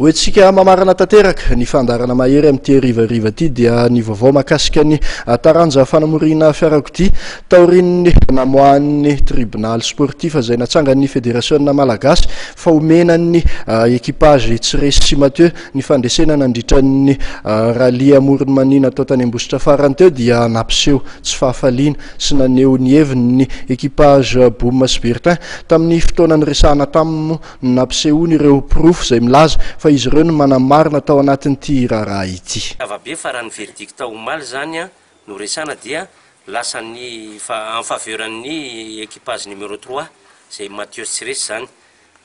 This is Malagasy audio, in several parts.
Oetsika mamarana tanteraka ny fandarana mahery amin'ity rivariva ity dia ny vaovao mahakasika ny taranja fanamorina fiarakodia taorin'ny namohan'ny tribunal sportif izay natsangan'ny fédération malagasy fa omenan'ny équipage Tsiresi Mathieu ny fandresena nandritran'ny rally Amoronmanina atao tany Ambositra farany teo dia nampiseho tsy fahafaliana sy naneho ny hevin'ny équipage Boum Sbertin tamin'ny fotoana niresahana taminy nampisehoany ireo proof izay milaza fa izy ireo no manamarina tao anatin'ity raharaha ity. Zavabe fa raha ny verdict omaly zany no resana dia lasany en faveuran'ny équipage numéro 3 zay Mathieu Tsiresi zany.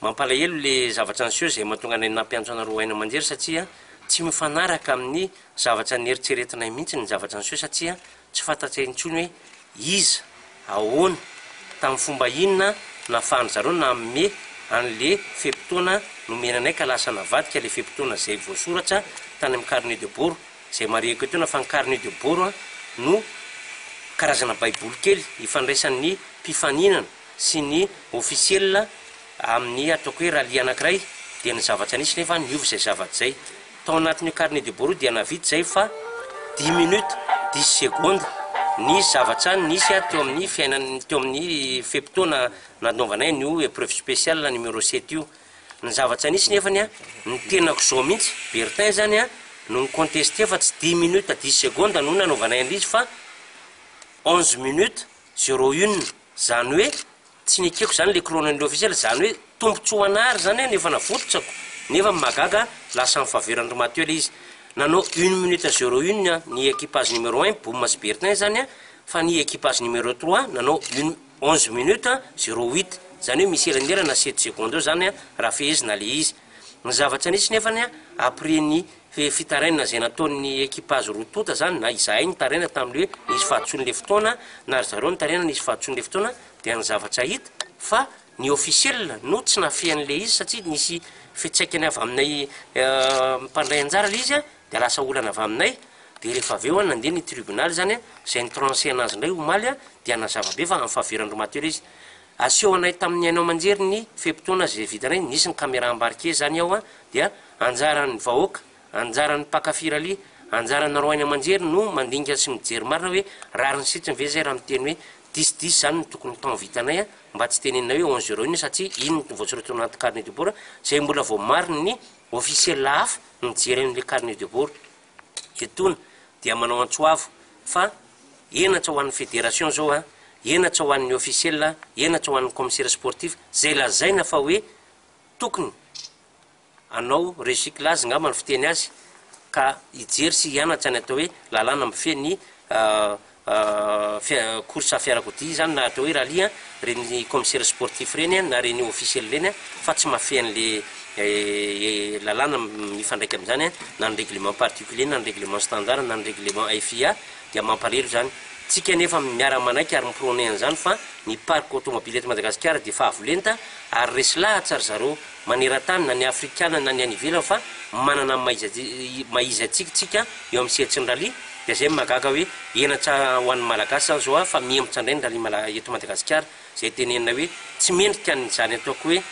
Mampalahelo le zavatra ansieux zay mahatonga ny nampiantso anareo aina manjery satria tsy mifanaraka amin'ny zavatra nieritseretinay mihitsy ny zavatra ansieux satria tsy fantatry intsony hoe iza ahoana tamin'ny fomba inona nafahany zareo na me an'le fepitona nomenanay ka lasa navadika le fepitona zay voasoratra tany amin'ny carnet de bord zay marieko eto na fa ny carnet de bord no karazana baiboly kely ifandraisan'ny mpifaninana sy ny officiel amin'ny ataoko hoe rally anankiray dia ny zavatra anisy nefa niova zay zavatra zay tao anatin'ny carnet de bord dia navidy zay fa 10 minutes 10 secondes ny zavatra nisy teo amin'ny fiainany teo amin'ny fepitona nanaovanay ny épreuve spéciale numéro 7 io ny zavatra nisy nefany ny tenako zao mihitsy Bertin zany no contesté fa tsy 10 minutes 10 secondes no nanaovanay an'izy fa 11 minutes 01 zany hoe tsy nikeko zany le chrono officiel zany hoe tombontsoanary zany nefa navototsako nefa magaga lasa amin'ny faveuran'ny Mathieu izy nanao 1 minute 01 ny équipage numéro 1 Boum Sbertin zany fa ny équipage numéro 3 nanao 11 minutes 08 zany hoe misy elanelana 7 secondes zany raha fehezina le izy ny zavatra nisy nefany après ny fitaraina zay nataon'ny équipage rotota zany na izahay ny taraina tamin'le hoe nisy fahatson'le fotoana na zareo ny taraina nisy fahatson'le fotoana dia ny zavatra hita fa ny officiel no tsy nafian'le izy satria nisy fitsaikany avy aminay mpandray anjara le izy dia lasa olana avy aminay dia rehefa avy eo nandeha ny tribunal zany zay ny tranché anazy indray omaly dia nazavabe fa amin'ny faveuran'ny Mathieu izy aseho anay tamin'ny ainao manjery ny fepitona zay vitanay nisy ny caméra embarqué zany ao dia anjaran'ny vahoaka anjaran'ny mpakafiraly anjaranareo aina manjery no mandinika sy mijery marina hoe rariny sitrany ve zay raha miteny hoe 10 zany tokony temps vitanay mba tsy tenenina hoe 11 satria ino voatsoratra anaty carnet de bord zay mbola vao mariny ny officiel hafa mijery an'le carnet de bord etona dia manao antsoavo fa enatra ho an'ny fédération zao enatra ho an'ny officiel enatra ho an'ny commissaire sportif zay lazaina fa hoe tokony anao recyclage ngamba ny fiteny azy ka ijery sy hianatra ny atao hoe lalàna mifeny course fiarakodia zany na atao hoe rally reny commissaire sportif reny na reny officiel reny fa tsy mafen'le lalàna mifandraika amin'izany na ny règlement particulier na ny règlement standard na ny règlement FIA dia mampalahelo zany tsika nefa miara-manaiky ary miprôné an'izany fa ny parc automobile eto Madagasikara dia fa avolenta ary resy lahatsara zareo maneran-tany na ny afrikana na ny any ivelany fa manana maizatsika tsika eo amin'ny sehatry ny rally dia zay magaga hoe enatra ho an'ny malagasy zany zao fa miembotra indray ny rally eto Madagasikara zay tenenina hoe tsy mendrika n'izany ataoko hoe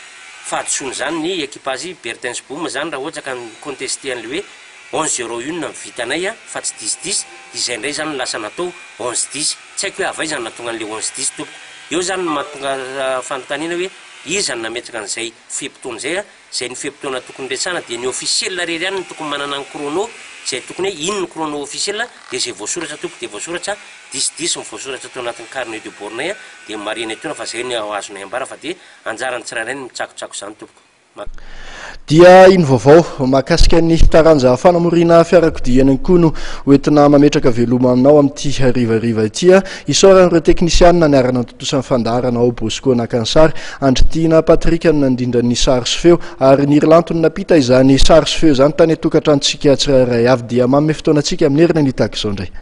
fahatsony zany ny équipage Bertin Boum zany raha ohatra ka ny contesté an'le hoe 11-01 ny vitanay fa tsy 10-10 izay indray zany lasa natao 11-10 tsy haiko hoe avay zany natonga an'le 11-10 tompoko eo zany mahatonga fanontaniana hoe izy zany nametraka an'izay fepitona zay zay ny fepitona tokony resana dia ny officiel rery any ny tokony manana ny chrono zay tokony hoe ino ny chrono officiel dia zay voasoratra tompoko dia voasoratra 10-10 ny voasoratra teo anatin'ny carnet de bord-nay dia marina etona fa zay ny azonay ambara fa dia anjarany tsirairay ny mitsakotsako zany tompoko. Dia iny vaovao mahakasika ny taranja fanamorina fiarakodia ihany koa no hoentina mametraka veloma aminao amin'ity rivariva ity isaoran'ireo teknisianina niarana totosan'ny fandarana ao Bosco Nakansary Andritina Patrika no nandindra ny sary sy feo ary ny Irlantony napita izany sary sy feo izany tany atokatrantsika tsirairay avy dia manome fotoanantsika amin'ny herinany tahaka izao indray.